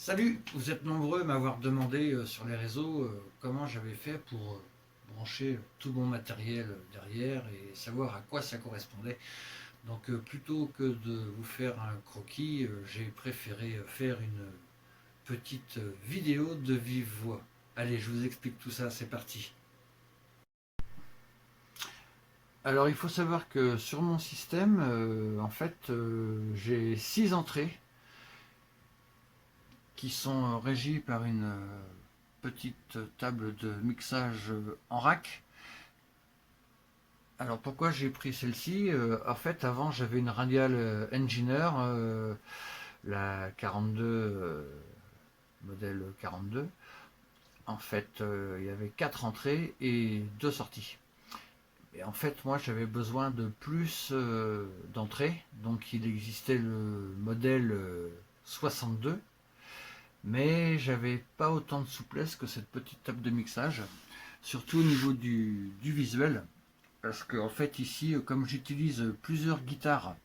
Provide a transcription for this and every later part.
Salut, vous êtes nombreux à m'avoir demandé sur les réseaux comment j'avais fait pour brancher tout mon matériel derrière et savoir à quoi ça correspondait. Donc plutôt que de vous faire un croquis, j'ai préféré faire une petite vidéo de vive voix. Allez, je vous explique tout ça, c'est parti. Alors il faut savoir que sur mon système, j'ai 6 entrées qui sont régies par une petite table de mixage en rack. Alors pourquoi j'ai pris celle-ci? En fait, avant j'avais une radiale Engineer, la 42, modèle 42. En fait, il y avait 4 entrées et 2 sorties. Et en fait, moi j'avais besoin de plus d'entrées, donc il existait le modèle 62, mais j'avais pas autant de souplesse que cette petite table de mixage, surtout au niveau du visuel. Parce que en fait ici, comme j'utilise plusieurs guitares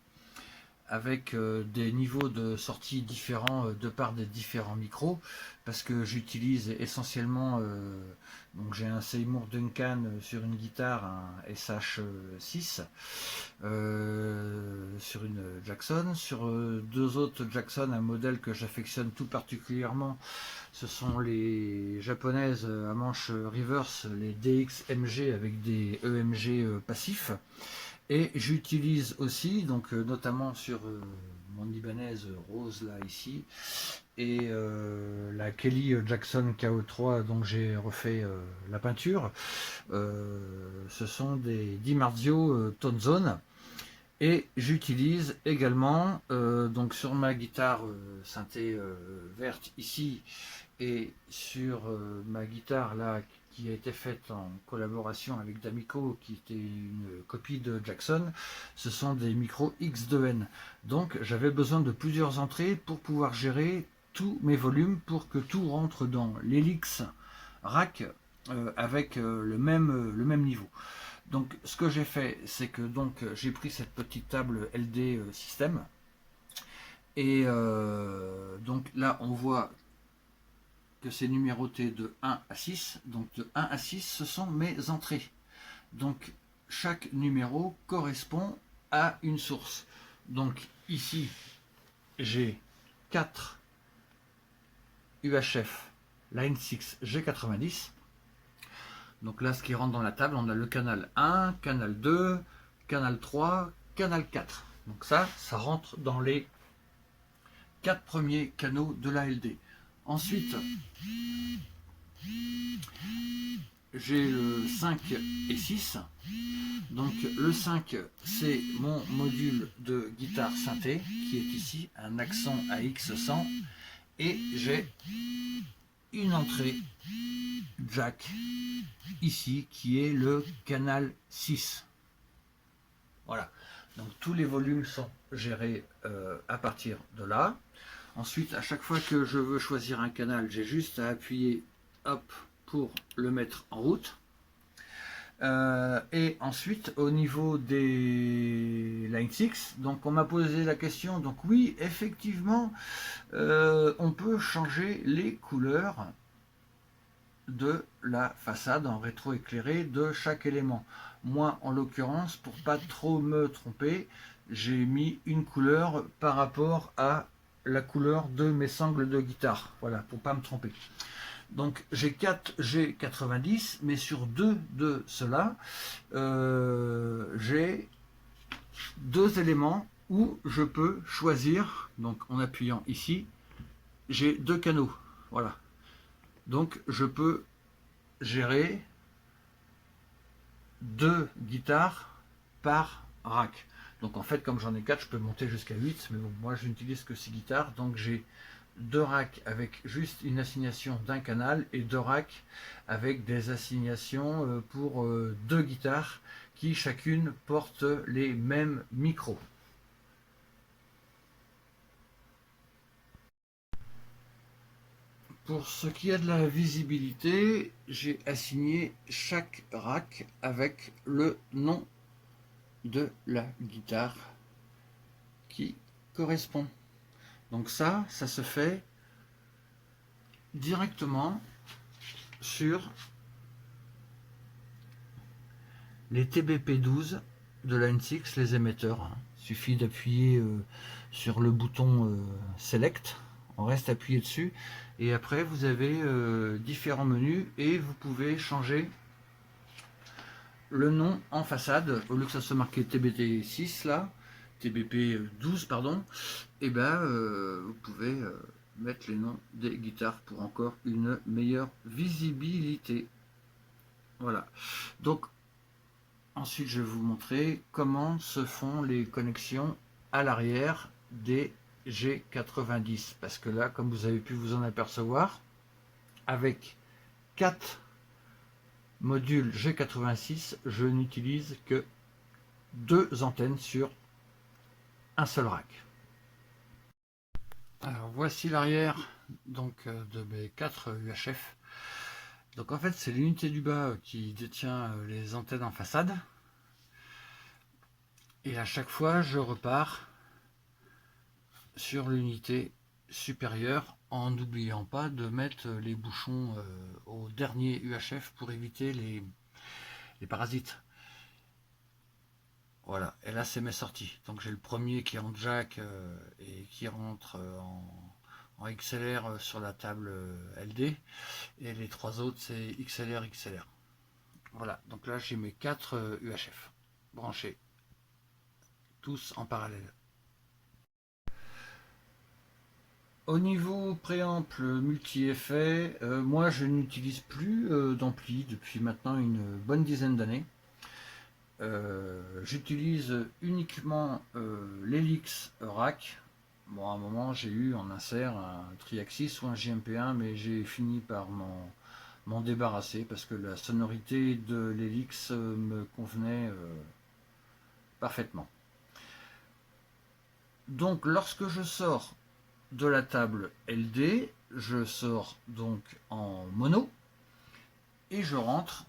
avec des niveaux de sortie différents de part des différents micros, parce que j'utilise essentiellement, donc j'ai un Seymour Duncan sur une guitare, un SH6, sur une Jackson, sur deux autres Jackson, un modèle que j'affectionne tout particulièrement, ce sont les japonaises à manche reverse, les DX-MG avec des EMG passifs. Et j'utilise aussi, donc notamment sur mon Ibanaise rose là ici, et la Kelly Jackson KO3 dont j'ai refait la peinture, ce sont des Di Marzio Tone Zone. Et j'utilise également, donc sur ma guitare synthé verte ici, et sur ma guitare là qui a été faite en collaboration avec D'Amico, qui était une copie de Jackson, ce sont des micros X2N. Donc j'avais besoin de plusieurs entrées pour pouvoir gérer tous mes volumes, pour que tout rentre dans l'Helix rack avec le même niveau. Donc ce que j'ai fait, c'est que donc j'ai pris cette petite table LD système, et donc là on voit que c'est numéroté de 1 à 6. Donc de 1 à 6, ce sont mes entrées. Donc chaque numéro correspond à une source. Donc ici, j'ai 4 UHF Line 6 G90. Donc là, ce qui rentre dans la table, on a le canal 1, canal 2, canal 3, canal 4. Donc ça rentre dans les 4 premiers canaux de la LD. Ensuite, j'ai le 5 et 6. Donc le 5, c'est mon module de guitare synthé, qui est ici, un accent AX100. Et j'ai une entrée jack ici, qui est le canal 6. Voilà. Donc tous les volumes sont gérés à partir de là. Ensuite, à chaque fois que je veux choisir un canal, j'ai juste à appuyer hop pour le mettre en route. Et ensuite, au niveau des Line 6, donc on m'a posé la question, donc oui, effectivement, on peut changer les couleurs de la façade en rétroéclairé de chaque élément. Moi, en l'occurrence, pour pas trop me tromper, j'ai mis une couleur par rapport à la couleur de mes sangles de guitare. Voilà, pour pas me tromper. Donc j'ai 4 G90, mais sur deux de ceux-là, j'ai deux éléments où je peux choisir. Donc en appuyant ici, j'ai deux canaux. Voilà. Donc je peux gérer deux guitares par rack. Donc en fait, comme j'en ai 4, je peux monter jusqu'à 8, mais bon, moi je n'utilise que 6 guitares, donc j'ai deux racks avec juste une assignation d'un canal et deux racks avec des assignations pour deux guitares qui chacune portent les mêmes micros. Pour ce qui est de la visibilité, j'ai assigné chaque rack avec le nom de la guitare qui correspond. Donc ça se fait directement sur les TBP12 de la N6, les émetteurs. Il suffit d'appuyer sur le bouton Select, on reste appuyé dessus, et après vous avez différents menus et vous pouvez changer le nom en façade. Au lieu que ça soit marqué TBT6 là, TBP12 pardon, et ben vous pouvez mettre les noms des guitares pour encore une meilleure visibilité. Voilà, donc ensuite je vais vous montrer comment se font les connexions à l'arrière des G90, parce que là, comme vous avez pu vous en apercevoir, avec 4 modules G86, je n'utilise que 2 antennes sur un seul rack. Alors voici l'arrière donc de mes 4 UHF. Donc en fait c'est l'unité du bas qui détient les antennes en façade, et à chaque fois je repars sur l'unité supérieure en n'oubliant pas de mettre les bouchons au dernier UHF pour éviter les parasites. Voilà, et là c'est mes sorties. Donc j'ai le premier qui est en jack et qui rentre en XLR sur la table LD, et les 3 autres c'est XLR XLR. Voilà, donc là j'ai mes 4 UHF branchés, tous en parallèle. Au niveau préamp multi-effet, moi je n'utilise plus d'ampli depuis maintenant une bonne dizaine d'années. J'utilise uniquement l'Helix rack. Bon, à un moment j'ai eu en insert un Triaxis ou un JMP1, mais j'ai fini par m'en débarrasser parce que la sonorité de l'Helix me convenait parfaitement. Donc lorsque je sors de la table LD, je sors donc en mono et je rentre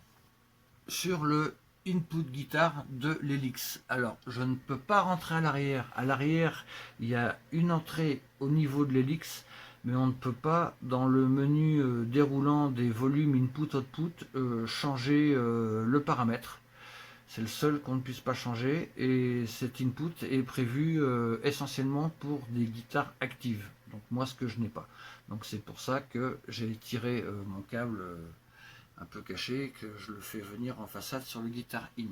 sur le input guitare de l'Helix. Alors je ne peux pas rentrer à l'arrière. À l'arrière il y a une entrée au niveau de l'Helix, mais on ne peut pas dans le menu déroulant des volumes input-output changer le paramètre. C'est le seul qu'on ne puisse pas changer, et cet input est prévu essentiellement pour des guitares actives. Donc moi ce que je n'ai pas. Donc c'est pour ça que j'ai tiré mon câble un peu caché, que je le fais venir en façade sur le guitar in.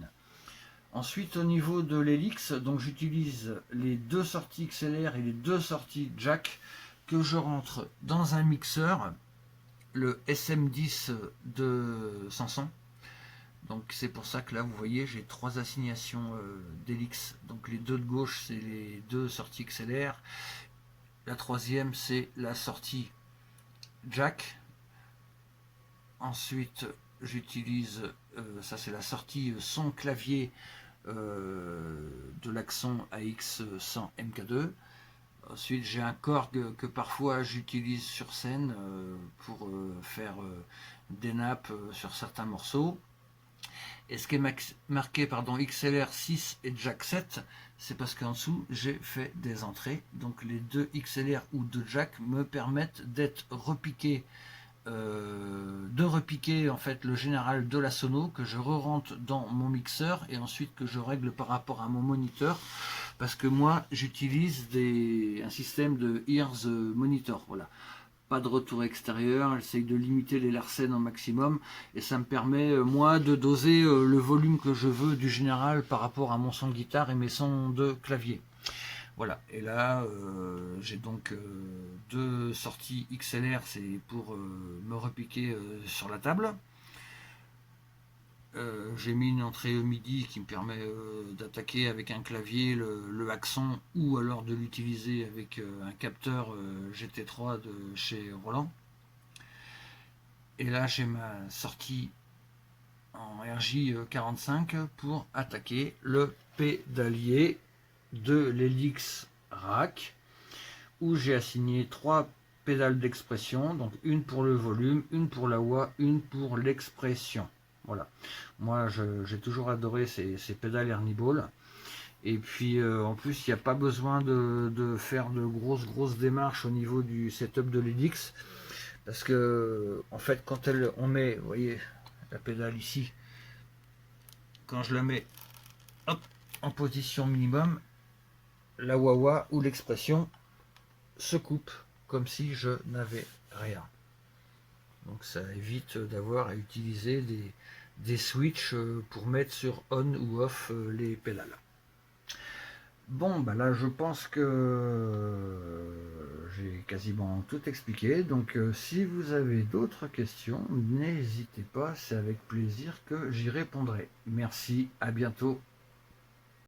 Ensuite au niveau de l'Helix, donc j'utilise les 2 sorties XLR et les 2 sorties jack que je rentre dans un mixeur, le SM10 de Samson. Donc c'est pour ça que là vous voyez j'ai 3 assignations d'Helix. Donc les 2 de gauche c'est les 2 sorties XLR, la troisième c'est la sortie jack. Ensuite j'utilise, ça c'est la sortie son clavier de l'Axon AX100 MK2. Ensuite j'ai un Korg que parfois j'utilise sur scène pour faire des nappes sur certains morceaux. Et ce qui est marqué XLR 6 et jack 7, c'est parce qu'en dessous j'ai fait des entrées. Donc les 2 XLR ou 2 jack me permettent d'être repiqué, de repiquer en fait le général de la sono que je re-rentre dans mon mixeur et ensuite que je règle par rapport à mon moniteur, parce que moi j'utilise un système de ears monitor. Voilà. Pas de retour extérieur, j'essaye de limiter les larcènes au maximum, et ça me permet moi de doser le volume que je veux du général par rapport à mon son de guitare et mes sons de clavier. Voilà, et là j'ai donc 2 sorties XLR, c'est pour me repiquer sur la table. J'ai mis une entrée MIDI qui me permet d'attaquer avec un clavier le Axon, ou alors de l'utiliser avec un capteur GT3 de chez Roland. Et là j'ai ma sortie en RJ45 pour attaquer le pédalier de l'Helix rack, où j'ai assigné 3 pédales d'expression, donc une pour le volume, une pour la voix, une pour l'expression. Voilà, moi j'ai toujours adoré ces pédales Ernie Ball. Et puis en plus il n'y a pas besoin de faire de grosses démarches au niveau du setup de l'Helix, Parce que, en fait, quand on met, vous voyez, la pédale ici, quand je la mets hop, en position minimum, la wah-wah ou l'expression se coupe, comme si je n'avais rien. Donc ça évite d'avoir à utiliser des switches pour mettre sur on ou off les pédales. Bon, bah là je pense que j'ai quasiment tout expliqué. Donc si vous avez d'autres questions, n'hésitez pas, c'est avec plaisir que j'y répondrai. Merci, à bientôt.